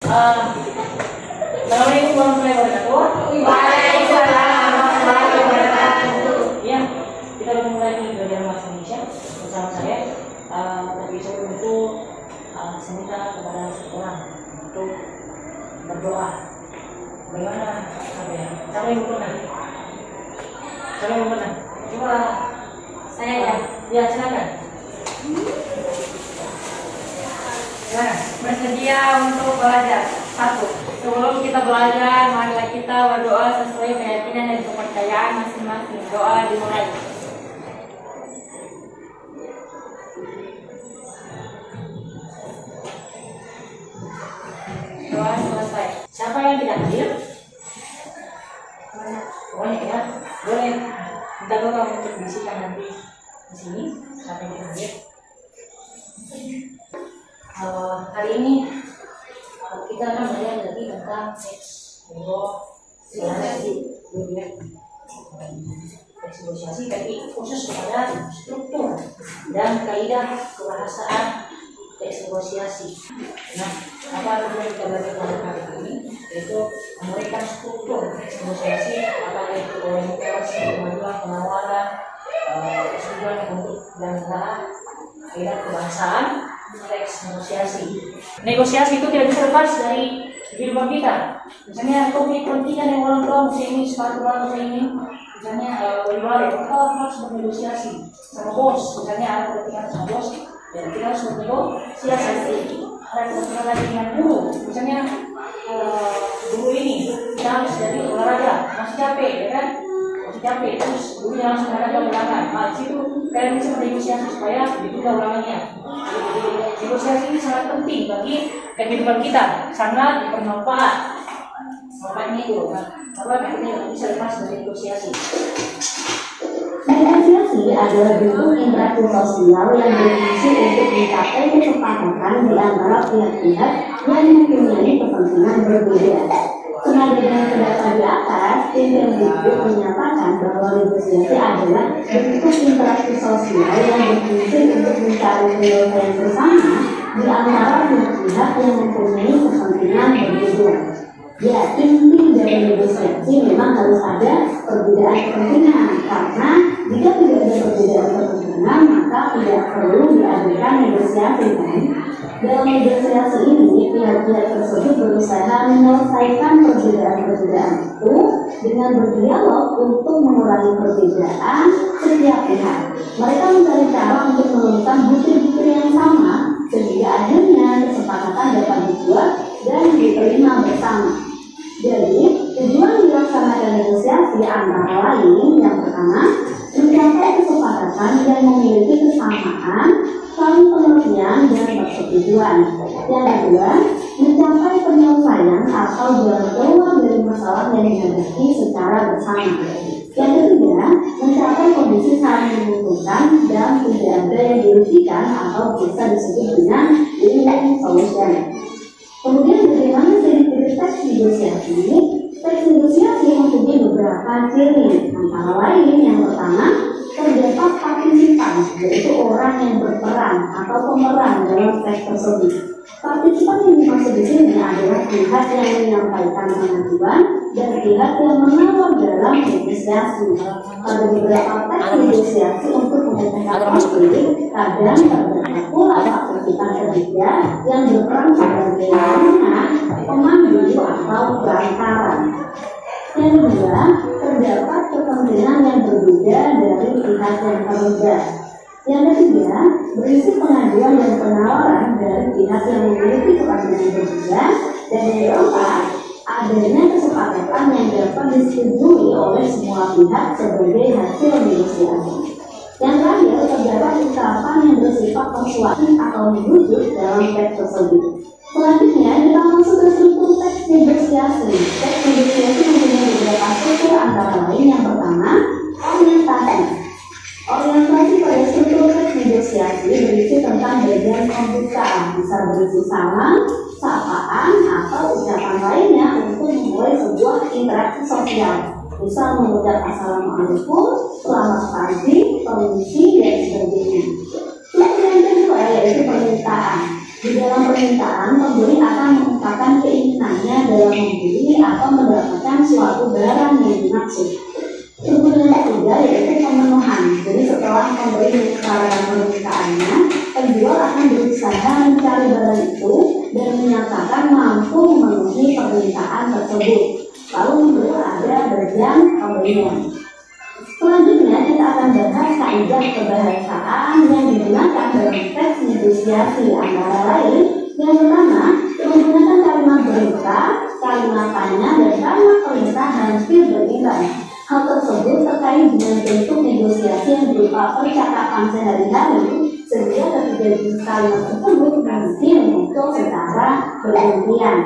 Assalamualaikum warahmatullahi wabarakatuh. Waalaikumsalam warahmatullahi wabarakatuh. Ya, kita akan mulai belajar bahasa Indonesia bersama saya. Tapi sebelum itu saya minta kepada seseorang untuk berdoa. Bagaimana? Siapa yang pernah? Coba Saya ya. Ya, silakan. Bersedia untuk belajar. 1. Sebelum kita belajar, marilah kita berdoa sesuai keyakinan dan kepercayaan masing-masing. Doa dimulai. Doa selesai. Siapa yang tidak hadir? Banyak ya. Boleh minta doa untuk bisikan nanti di sini. Siapa yang tidak hadir? Hari ini kita akan belajar lagi tentang negosiasi, tapi khusus kepada struktur dan kaidah kebahasaan teks negosiasi. Nah, apa yang kita belajar pada hari ini yaitu memberikan struktur teks negosiasi, apakah itu komunikasi, kemajuan, penawaran, persetujuan untuk dan kaidah kebahasaan teks negosiasi. Negosiasi itu tidak bisa lepas dari kehidupan kita. Misalnya topik pentingan yang orang tua musim ini, sepatu orang tua ini, misalnya balik, kita harus bernegosiasi sama bos. Misalnya ada kepentingan sama bos, dan kita harus bernegosiasi. Ada kepentingan lagi dengan guru, misalnya guru ini kita harus jadi olahraga, masih capek, ya kan? Masih capek, terus gurunya langsung ada ke belakang. Nah, situ kalian bisa bernegosiasi supaya ditunda ulangannya. Negosiasi ini sangat penting bagi kehidupan kita, sangat bermanfaat. Manfaatnya itu, apa ini bisa lepas dari negosiasi. Negosiasi adalah bentuk interaksi sosial yang berfungsi untuk mencapai kesepakatan di antara pihak-pihak yang mempunyai kepentingan berbeda. Sebagaimana terdapat di atas, tim yang menyatakan bahwa negosiasi adalah bentuk interaksi sosial yang berfungsi untuk mencari penyelesaian bersama di antara pihak yang mempunyai kepentingan berbeda. Ya, inti dari negosiasi memang harus ada perbedaan kepentingan, karena jika tidak ada perbedaan kepentingan maka tidak perlu diadakan negosiasi, kan? Dalam negosiasi ini, pihak-pihak tersebut berusaha menyelesaikan perbedaan-perbedaan itu dengan berdialog untuk mengurangi perbedaan setiap pihak. Mereka mencari cara untuk menemukan bukti-bukti yang sama sehingga akhirnya kesepakatan dapat dibuat dan diterima bersama. Jadi, tujuan dilaksanakan negosiasi antara lain yang pertama, mencapai kesepakatan yang memiliki kesamaan, saling pengertian dan persetujuan. Yang kedua, mencapai penyelesaian atau jalan keluar dari masalah yang dihadapi secara bersama. Yang ketiga, mencapai kondisi saling menguntungkan dan tidak ada yang dirugikan atau bisa disebut dengan win-win solution. Kemudian bagaimana ciri-ciri teks negosiasi? Teks negosiasi mempunyai beberapa ciri, antara lain yang pertama, terdapat partisipan, yaitu orang yang berperan atau pemeran dalam teks tersebut. Partisipan yang dimaksud di sini adalah pihak yang menyampaikan pengajuan dan pihak yang menawar dalam negosiasi. Pada beberapa teks negosiasi untuk memecahkan konflik, kadang terdapat pula partisipan ketiga yang berperan sebagai pemandu atau perantara. Yang kedua, terdapat kepentingan yang berbeda dari pihak yang terlibat. Yang ketiga, berisi pengajuan dan penawaran dari pihak yang memiliki kepentingan berbeda. Dan yang keempat, adanya kesepakatan yang dapat disetujui oleh semua pihak sebagai hasil negosiasi. Yang terakhir, terdapat ucapan yang bersifat persuasif atau merujuk dalam teks tersebut. Selanjutnya, kita masuk ke struktur teks negosiasi. Teks negosiasi mempunyai beberapa struktur, antara lain yang pertama, orientasi. Orientasi pada struktur teks negosiasi berisi tentang bagian pembukaan, bisa berisi salam, sapaan, atau ucapan lainnya untuk memulai sebuah interaksi sosial. Misal mengucap assalamualaikum, selamat pagi, permisi, dan sebagainya. Struktur yang kedua yaitu permintaan. Di dalam permintaan, pembeli akan mengungkapkan keinginannya dalam membeli atau mendapatkan suatu barang yang dimaksud. Struktur yang ketiga yaitu pemenuhan. Jadi setelah pembeli menyatakan permintaannya, penjual akan berusaha mencari barang itu dan menyatakan mampu memenuhi permintaan tersebut. Lalu ada bagian pembelian. Selanjutnya kita akan bahas kaidah kebahasaan yang digunakan dalam teks negosiasi, antara lain yang pertama menggunakan kalimat berita, kalimat tanya, dan kalimat perintah hampir berimbang. Hal tersebut terkait dengan bentuk negosiasi yang berupa percakapan sehari-hari, sehingga ketiga jenis kalimat tersebut mesti muncul secara bergantian.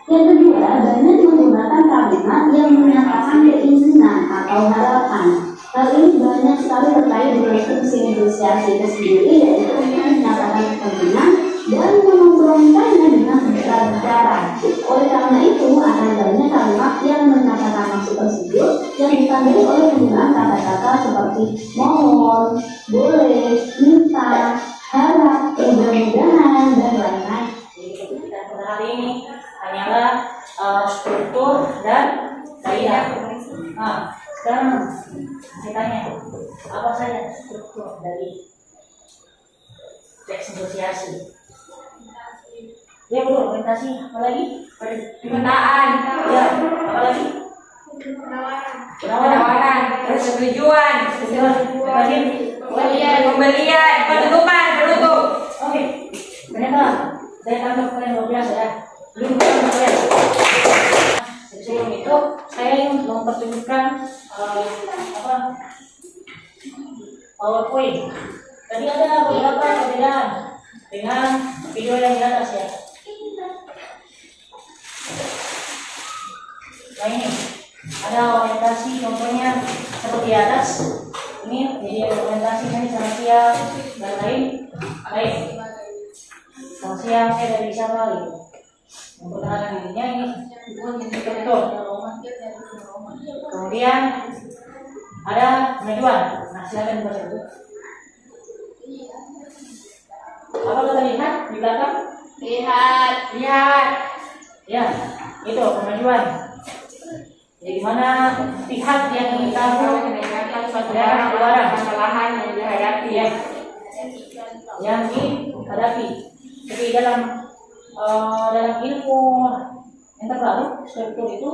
Yang kedua, banyak menggunakan kalimat yang menyatakan keinginan atau harapan. Hal ini banyak sekali terkait dengan fungsi negosiasi itu sendiri, yaitu menyatakan kepentingan dan mengobrolkannya dengan bicara. Oleh karena itu, akan banyak kalimat yang menyatakan maksud tersebut yang ditandai oleh penggunaan kata-kata seperti mohon, boleh, minta, harap, mudah-mudahan, dan lain-lain. Jadi kita pada hari ini hanyalah struktur dan kaidah. Nah, sekarang saya tanya, apa saja struktur dari teks negosiasi? Ya betul, orientasi. Apa lagi? Permintaan. Ya, apa lagi? Penawaran. Persetujuan. Pembelian. Penutupan. Penutup. Oke. Ternyata saya tangkap kalian 12 ya. Belum kalian. Sebelum itu saya ingin mempertunjukkan PowerPoint. Tadi ada beberapa perbedaan dengan video yang di atas ya. Nah ini ada orientasi, contohnya seperti di atas. Ini jadi orientasi ini selamat siang dan lain. Baik. Selamat siang, saya dari siapa gitu. Memperkenalkan dirinya ini betul. Kemudian ada pengajuan. Nah silakan dibaca dulu. Apa kita lihat di belakang? Lihat. Ya, itu pengajuan. Jadi mana pihak yang kita menanyakan suatu barang kesalahan yang dihadapi ya. Yang dihadapi. Jadi dalam ilmu yang terbaru struktur itu,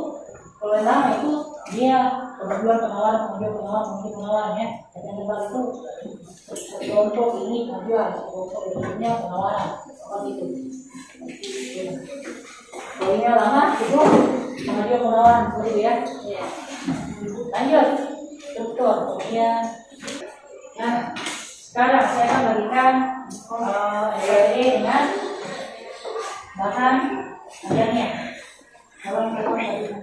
kalau yang lama itu dia pengajuan penawaran ya. Dan yang terbaru itu kelompok ini pengajuan, kelompok berikutnya penawaran seperti itu. Kalau ini lama itu pengajuan penawaran seperti itu ya. Lanjut struktur kemudian. Nah sekarang saya akan bagikan LPD dengan bahan ajarnya. Kalau kita itu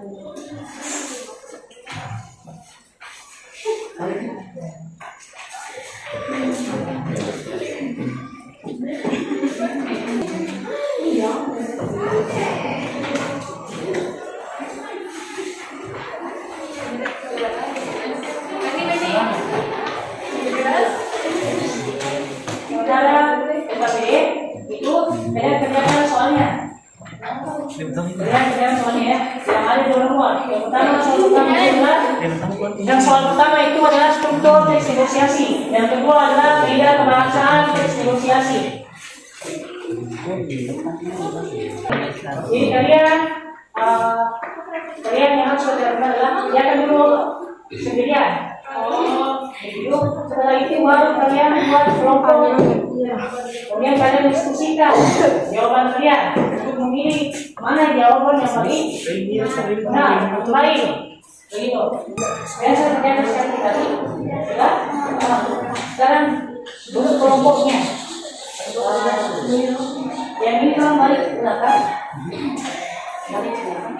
kerjakan soalnya. Kerjakan soalnya ya. Yang ada dua ruang. Yang pertama soal pertama itu adalah struktur teks negosiasi. Yang kedua adalah kaidah kebahasaan teks negosiasi. Jadi kalian yang harus lakukan adalah kerjakan dulu sendirian. Setelah itu baru kalian buat kelompok. Kemudian kalian diskusikan jawaban kalian untuk memilih mana jawaban yang paling benar, yang terbaik. Begitu. Biasa terjadi seperti tadi. Sekarang bentuk kelompoknya. Yang ini kan balik ke belakang. Balik ke belakang.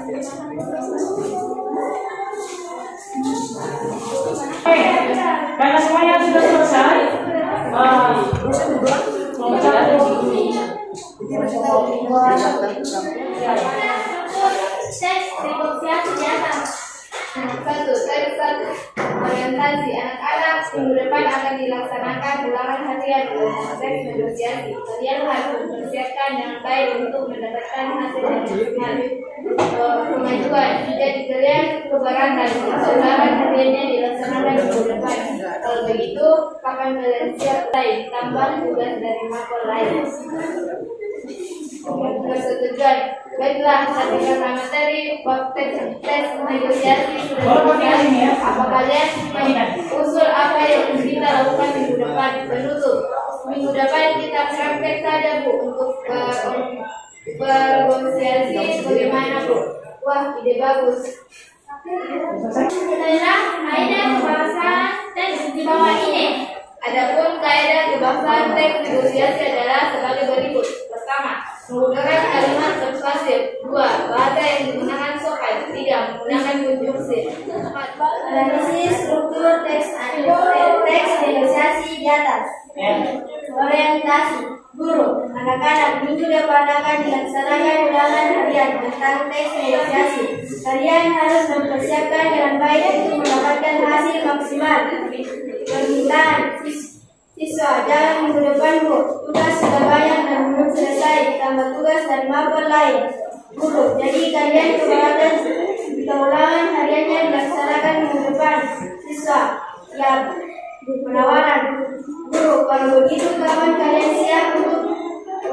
Karena semuanya sudah selesai, Teks negosiasi di atas. 1. Orientasi anak-anak minggu depan akan dilaksanakan ulangan harian teks negosiasi. Kalian harus mempersiapkan dengan baik untuk mendapatkan hasil yang maksimal. Kemajuan jadi kalian keberatan ulangan hariannya dilaksanakan minggu depan. Kalau begitu, kapan kalian siap mulai tambah tugas dari mapel lain? Persetujuan. Baiklah, karena materi tes negosiasi sudah selesai. Apa kalian usul apa yang kita lakukan minggu depan? Penutup. Minggu depan kita praktek saja Bu untuk bernegosiasi bagaimana Bu? Wah, ide bagus. Adalah kaidah kebangsaan teks di bawah ini. Adapun kaidah kebangsaan teks negosiasi adalah sebagai berikut. Pertama, menggunakan kalimat persuasif. 2. Bahasa yang digunakan sopan. 3. Menggunakan konjungsi. 4. Analisis struktur teks negosiasi di atas. Orientasi. Guru, anak-anak minggu depan akan dilaksanakan ulangan harian tentang teks negosiasi. Kalian harus mempersiapkan dengan baik untuk mendapatkan hasil maksimal. Permintaan siswa dalam minggu depan Bu, tugas sudah banyak dan belum selesai, tambah tugas dari mapel lain. Guru, jadi kalian keberatan jika ulangan hariannya dilaksanakan minggu depan. Siswa, ya, penawaran. Guru, kalau begitu kapan kalian siap untuk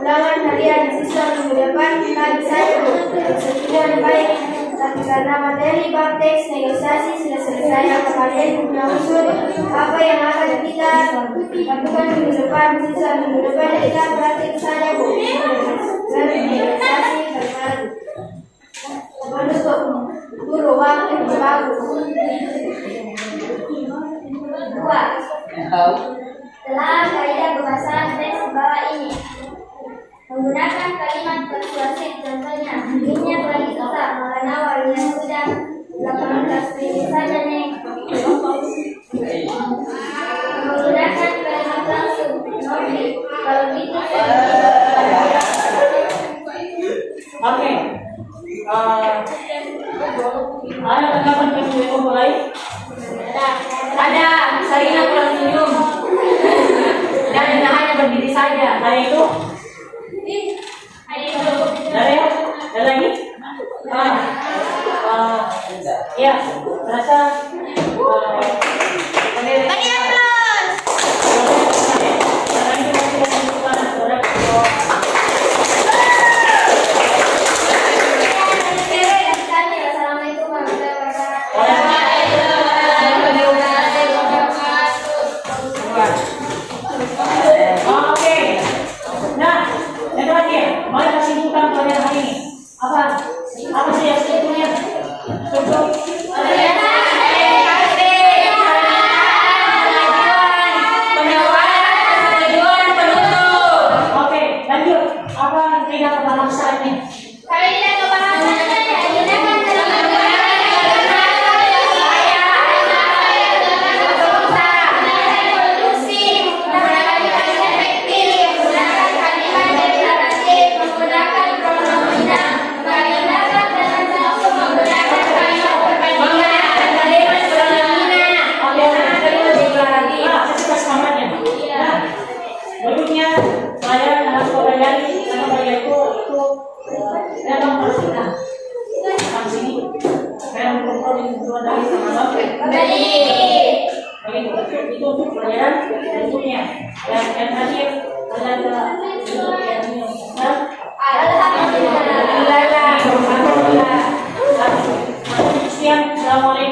ulangan harian siswa minggu depan? Tadi saya Bu, persetujuan baik. Tapi karena materi bab teks negosiasi sudah selesai, apa kalian punya usul apa yang akan kita lakukan minggu depan? Sisa minggu depan kita praktik saja Bu. Negosiasi terbaru. Menutup. Guru, waktu bagus. 2. Telah kaidah kebangsaan teks di bawah ini. Menggunakan kalimat persuasif, contohnya bikinnya paling susah karena warnanya sudah 18 menit saja nih. Menggunakan kalimat langsung, novi. Kalau gitu Oke. Ada tanggapan dari mulai? ada Sarina kurang senyum dan hanya berdiri saja. Ada itu? Ada ya? Ada lagi? Ya, terasa. Apa sih yang sebetulnya? Oke, lanjut. Apa kaidah kebangsaannya? Kaidah kebangsaannya digunakan dalam produksi, menggunakan kalimat efektif, menggunakan kalimat deklaratif, menggunakan pronomina, menggunakan dalam langsung, menggunakan kalimat perbandingan, kalimat pronomina, menggunakan kalimat deklaratif. Saya suka semangatnya. Berikutnya saya harus mempelajari karena saya itu memang persiapan. Di sini saya memperoleh kebutuhan dari sama itu untuk pelajaran berikutnya. Dan yang terakhir adalah Alhamdulillah. Assalamualaikum.